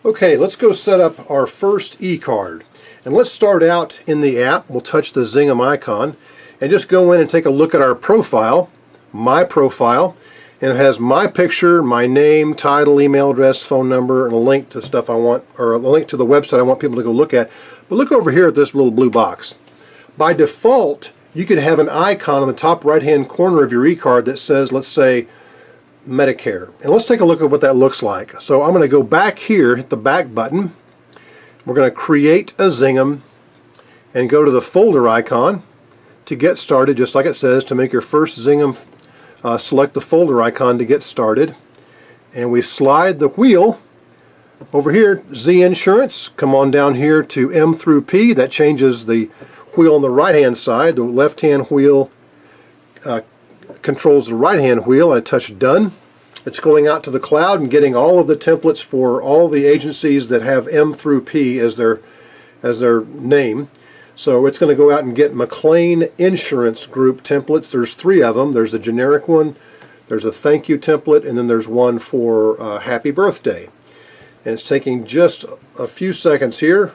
Okay, let's go set up our first eCARD. And let's start out in the app. We'll touch the ZINGem icon and just go in and take a look at our profile, my profile, and it has my picture, my name, title, email address, phone number, and a link to stuff I want, or a link to the website I want people to go look at. But look over here at this little blue box. By default, you could have an icon on the top right-hand corner of your eCARD that says, let's say, Medicare. And let's take a look at what that looks like. So I'm going to go back here, hit the back button. We're going to create a ZINGem and go to the folder icon to get started, just like it says, to make your first ZINGem. Select the folder icon to get started. And we slide the wheel over here, Z Insurance. Come on down here to M through P. That changes the wheel on the right-hand side. The left-hand wheel controls the right-hand wheel. I touch done. It's going out to the cloud and getting all of the templates for all the agencies that have M through P as their name. So it's going to go out and get McLean Insurance Group templates. There's 3 of them. There's a generic one, there's a thank you template, and then there's one for happy birthday. And it's taking just a few seconds here.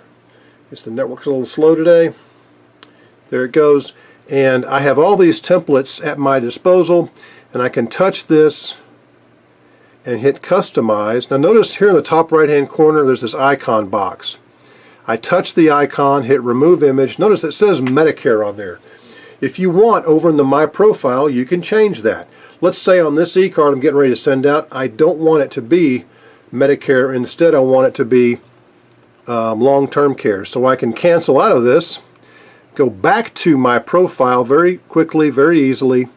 The network's a little slow today. There it goes. And I have all these templates at my disposal, and I can touch this and hit customize. Now notice here in the top right hand corner there's this icon box. I touch the icon, hit remove image. Notice it says Medicare on there. If you want, over in the My Profile, you can change that. Let's say on this eCard I'm getting ready to send out, I don't want it to be Medicare. Instead I want it to be long-term care. So I can cancel out of this, go back to My Profile very quickly, very easily,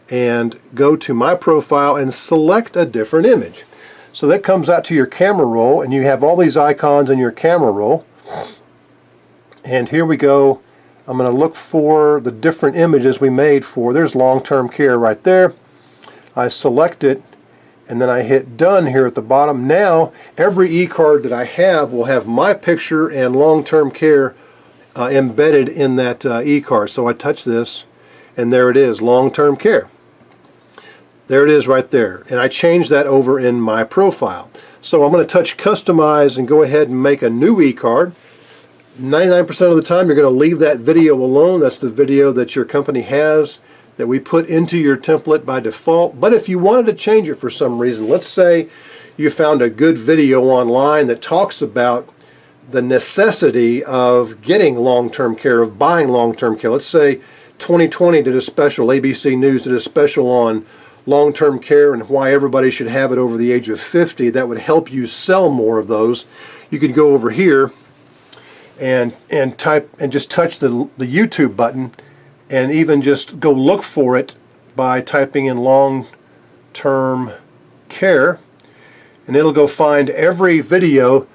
and go to My Profile and select a different image. So that comes out to your camera roll, and you have all these icons in your camera roll. And here we go. I'm going to look for the different images we made for, there's long-term care right there. I select it, and then I hit done here at the bottom. Now every eCard that I have will have my picture and long-term care embedded in that eCard. So I touch this, and there it is, long-term care. There it is right there. And I changed that over in My Profile. So I'm going to touch customize and go ahead and make a new eCard. 99% of the time you're going to leave that video alone. That's the video that your company has that we put into your template by default. But if you wanted to change it for some reason, let's say you found a good video online that talks about the necessity of getting long-term care, of buying long-term care. Let's say 2020 did a special, ABC News did a special on long-term care and why everybody should have it over the age of 50. That would help you sell more of those. You could go over here and type and just touch the YouTube button and even just go look for it by typing in long-term care, and it'll go find every video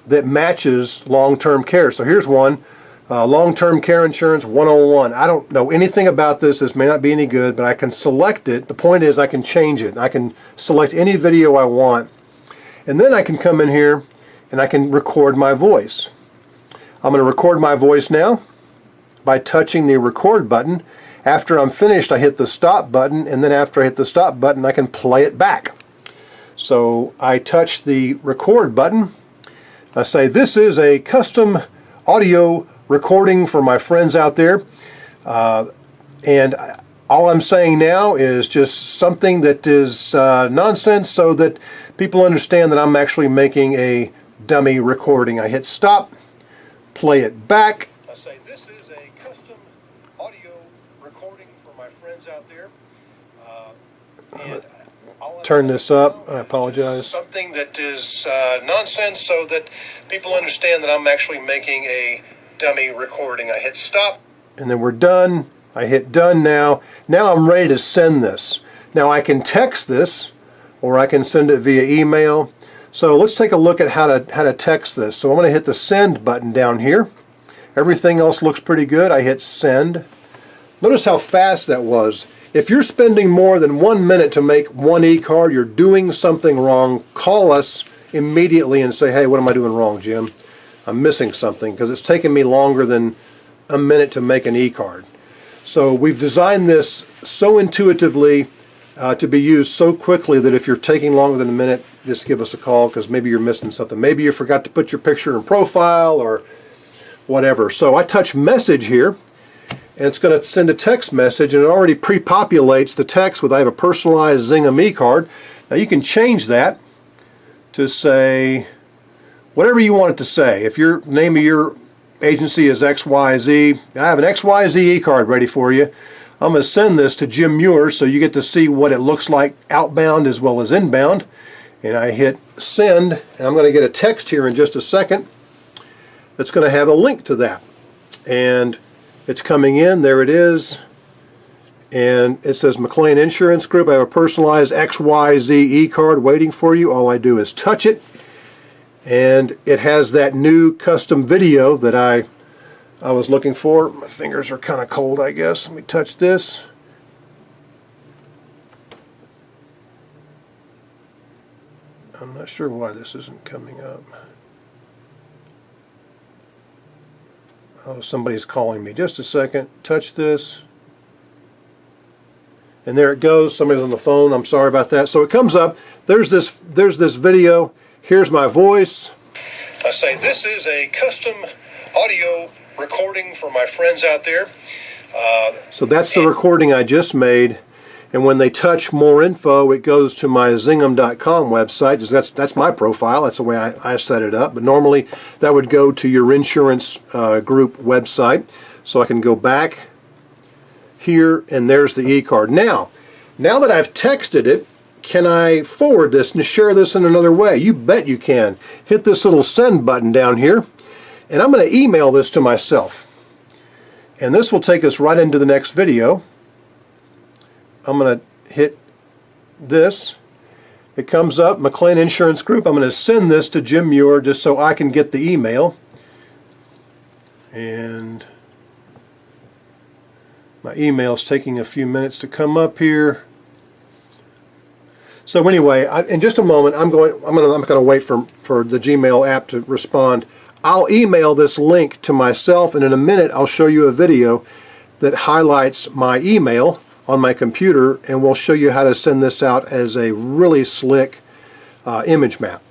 that matches long-term care. So here's one, long-term care insurance 101. I don't know anything about this. This may not be any good, but I can select it. The point is I can change it. I can select any video I want, and then I can come in here and I can record my voice. I'm going to record my voice now by touching the record button. After I'm finished, I hit the stop button, and then after I hit the stop button, I can play it back. So I touch the record button. I say, this is a custom audio recording for my friends out there, and all I'm saying now is just something that is nonsense so that people understand that I'm actually making a dummy recording. I hit stop, play it back. I say, this is a custom audio recording for my friends out there, and turn this up. I apologize. Something that is nonsense so that people understand that I'm actually making a dummy recording. I hit stop, and then we're done. I hit done now. Now I'm ready to send this. Now I can text this, or I can send it via email. So let's take a look at how to text this. So I'm going to hit the send button down here. Everything else looks pretty good. I hit send. Notice how fast that was. If you're spending more than 1 minute to make one eCard, you're doing something wrong. Call us immediately and say, hey, what am I doing wrong, Jim? I'm missing something, because it's taken me longer than a minute to make an eCard. So we've designed this so intuitively to be used so quickly that if you're taking longer than a minute, just give us a call, because maybe you're missing something. Maybe you forgot to put your picture in profile or whatever. So I touch message here, and it's going to send a text message, and it already pre-populates the text with I have a personalized ZINGem eCARD. Now you can change that to say whatever you want it to say. If your name of your agency is XYZ, I have an XYZ eCARD ready for you. I'm going to send this to Jim Muir so you get to see what it looks like outbound as well as inbound. And I hit send, and I'm going to get a text here in just a second that's going to have a link to that. And it's coming in, there it is. And it says McLean Insurance Group, I have a personalized XYZ eCARD waiting for you. All I do is touch it, and it has that new custom video that I was looking for. My fingers are kind of cold, I guess. Let me touch this. I'm not sure why this isn't coming up. Oh, somebody's calling me. Just a second. Touch this. And there it goes. Somebody's on the phone. I'm sorry about that. So it comes up. There's this video. Here's my voice. I say this is a custom audio recording for my friends out there. So that's the recording I just made, and when they touch more info, it goes to my zingem.com website. That's my profile. That's the way I set it up. But normally that would go to your insurance group website. So I can go back here, and there's the eCARD. Now that I've texted it, can I forward this and share this in another way? You bet you can. Hit this little send button down here. And I'm going to email this to myself. And this will take us right into the next video. I'm going to hit this. It comes up, McLean Insurance Group. I'm going to send this to Jim Muir just so I can get the email. And my email's taking a few minutes to come up here. So anyway, in just a moment, I'm going to wait for the Gmail app to respond. I'll email this link to myself, and in a minute I'll show you a video that highlights my email on my computer, and we'll show you how to send this out as a really slick image map.